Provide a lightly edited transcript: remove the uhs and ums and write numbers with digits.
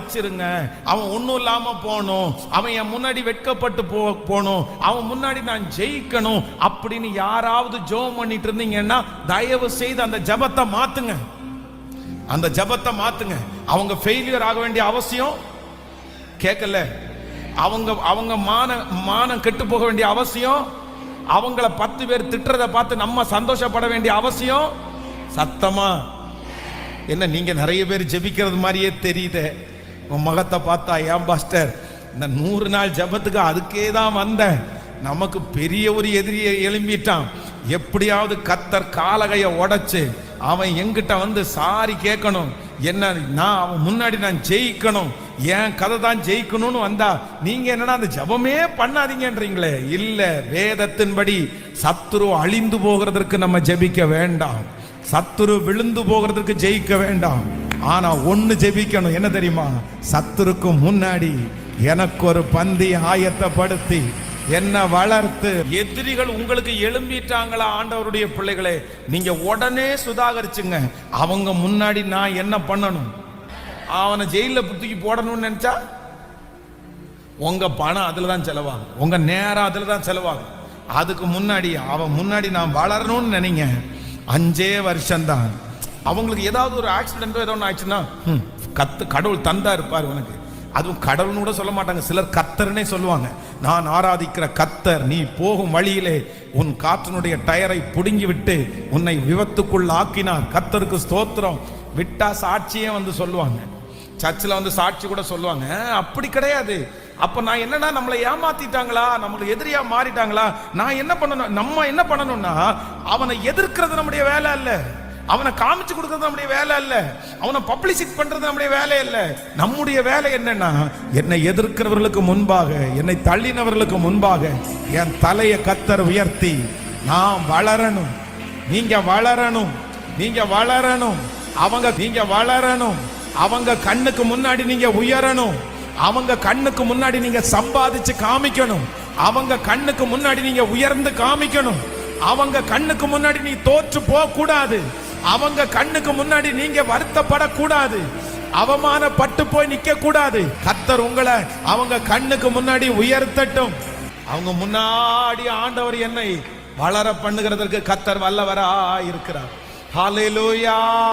வச்சிருங்க. அவன் ஒன்றும் இல்லாம போகணும், அவன் என் முன்னாடி வெட்கப்பட்டு போகணும், அவன் முன்னாடி நான் ஜெயிக்கணும் அப்படின்னு யாராவது ஜெபம் பண்ணிட்டு இருந்தீங்கன்னா தயவு செய்து அந்த ஜெபத்தை மாத்துங்க. அந்த ஜெபத்தை மாத்துங்க. அவங்க ஃபெயிலியர் ஆக வேண்டிய அவசியம் கேட்கல. அவங்க மானம் கெட்டு போக வேண்டிய அவசியம், அவங்கள 10 பேர் திட்டுறத பார்த்து நம்ம சந்தோஷப்பட வேண்டிய அவசியம் சத்தமா என்ன? நீங்க நிறைய பேர் ஜெபிக்கிறது மாதிரியே தெரியுது. உன் மகத்தை பார்த்தா, ஏன் பாஸ்டர் இந்த 100 நாள் ஜெபத்துக்கு அதுக்கே தான் வந்தேன், நமக்கு பெரிய ஒரு எதிரியை எழும்பிட்டான், எப்படியாவது கர்த்தர் காலகையை உடைச்சு அவன் எங்கிட்ட வந்து சாரி கேட்கணும், என்ன நான் அவன் முன்னாடி நான் ஜெயிக்கணும், என் கதை தான் ஜெயிக்கணும்னு வந்தா நீங்க என்னன்னா அந்த ஜபமே பண்ணாதீங்கன்றீங்களே. இல்ல, வேதத்தின்படி சத்துரு அழிந்து போகிறதற்கு நம்ம ஜெபிக்க வேண்டாம், சத்துரு விழுந்து போகிறதுக்கு ஜெயிக்க வேண்டாம். ஆனா ஒண்ணு ஜெபிக்கணும், என்ன தெரியுமா? சத்துருக்கு முன்னாடி எனக்கு ஒரு பந்தி ஆயத்தப்படுத்தி என்ன வளர்த்து. எதிரிகள் உங்களுக்கு எழும்பிட்டாங்களா ஆண்டவருடைய பிள்ளைகளே, நீங்க உடனே சுதாகரிச்சுங்க. அவங்க முன்னாடி நான் என்ன பண்ணணும்? அவனை ஜெயில புத்திக்கு போடணும்னு நினைச்சா உங்க பணம் அதுல தான் செலவாகும், உங்க நேரம் அதுல தான் செலவாகும். அதுக்கு முன்னாடி அவன் முன்னாடி நான் வளரணும்னு நினைங்க. 5 வருஷம்தான். அவங்களுக்கு ஏதாவது ஒரு ஆக்சிடென்ட்டோ ஏதோ ஒன்று ஆச்சுன்னா கடவுள் தந்தா இருப்பார் உனக்கு. அதுவும் கடவுள்னு கூட சொல்ல மாட்டாங்க, சிலர் கர்த்தர்னே சொல்லுவாங்க. நான் ஆராதிக்கிற கர்த்தர் நீ போகும் வழியிலே உன் காற்றினுடைய டயரை புடுங்கி விட்டு உன்னை விபத்துக்குள் ஆக்கினார், கர்த்தருக்கு ஸ்தோத்திரம். விட்டா சாட்சியே வந்து சொல்லுவாங்க, சர்ச்சில் வந்து சாட்சி கூட சொல்லுவாங்க. அப்படி கிடையாது. அப்ப நான் என்னன்னா, நம்மளை ஏமாத்திட்டாங்களா, நம்மளுக்கு எதிரியா மாறிட்டாங்களா, நான் என்ன பண்ணணும்? நம்ம என்ன பண்ணணும்னா, அவனை எதிர்க்கிறது நம்முடைய வேலை அல்ல, அவனை காமிச்சு கொடுக்கிறது நம்முடைய வேலை அல்ல, அவனை பப்ளிசிட்டி பண்றது நம்முடைய வேலை அல்ல. நம்முடைய வேலை என்னன்னா, என்னை எதிர்க்கிறவர்களுக்கு முன்பாக, என்னை தள்ளினவர்களுக்கு முன்பாக என் தலையை கர்த்தர் உயர்த்தி நான் வளரணும். நீங்க வளரணும், நீங்க வளரணும், நீங்க வளரணும். அவங்க கண்ணுக்கு முன்னாடி நீங்க உயரணும், அவங்க கண்ணுக்கு முன்னாடி நீங்க சம்பாதிச்சு காமிக்கணும், அவங்க கண்ணுக்கு முன்னாடி நீங்க உயர்ந்து காமிக்கணும், அவங்க கண்ணுக்கு முன்னாடி நீ தோற்று போக கூடாது, அவங்க கண்ணுக்கு முன்னாடி நீங்க வருத்தப்படக்கூடாது, அவமானப்பட்டு போய் நிக்க கூடாது. கர்த்தர் உங்களை அவங்க கண்ணுக்கு முன்னாடி உயர்த்தட்டும். அவங்க முன்னாடி ஆண்டவர் என்னை வளர பண்ணுகிறதற்கு கர்த்தர் வல்லவரா இருக்கிறார். ஹல்லேலூயா.